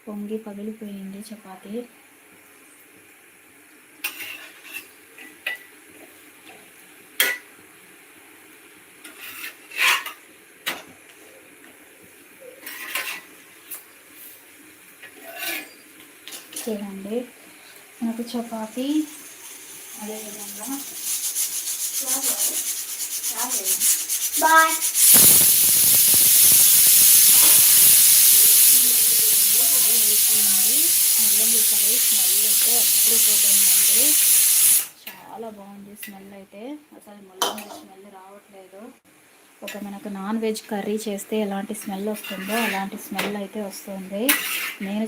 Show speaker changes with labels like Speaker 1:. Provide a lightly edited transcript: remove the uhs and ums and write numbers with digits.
Speaker 1: పొంగి పగిలిపోయింది చపాతీ. చూడండి మనకు చపాతీ అదేవిధంగా బాయ్ ముల్లంగి కర్రీ స్మెల్ అయితే అద్దరిపోతుందండి. చాలా బాగుంది స్మెల్ అయితే. అసలు ముల్లంగి స్మెల్ రావట్లేదు. ఒక మనకు నాన్ వెజ్ కర్రీ చేస్తే ఎలాంటి స్మెల్ వస్తుందో అలాంటి స్మెల్ అయితే వస్తుంది. నేను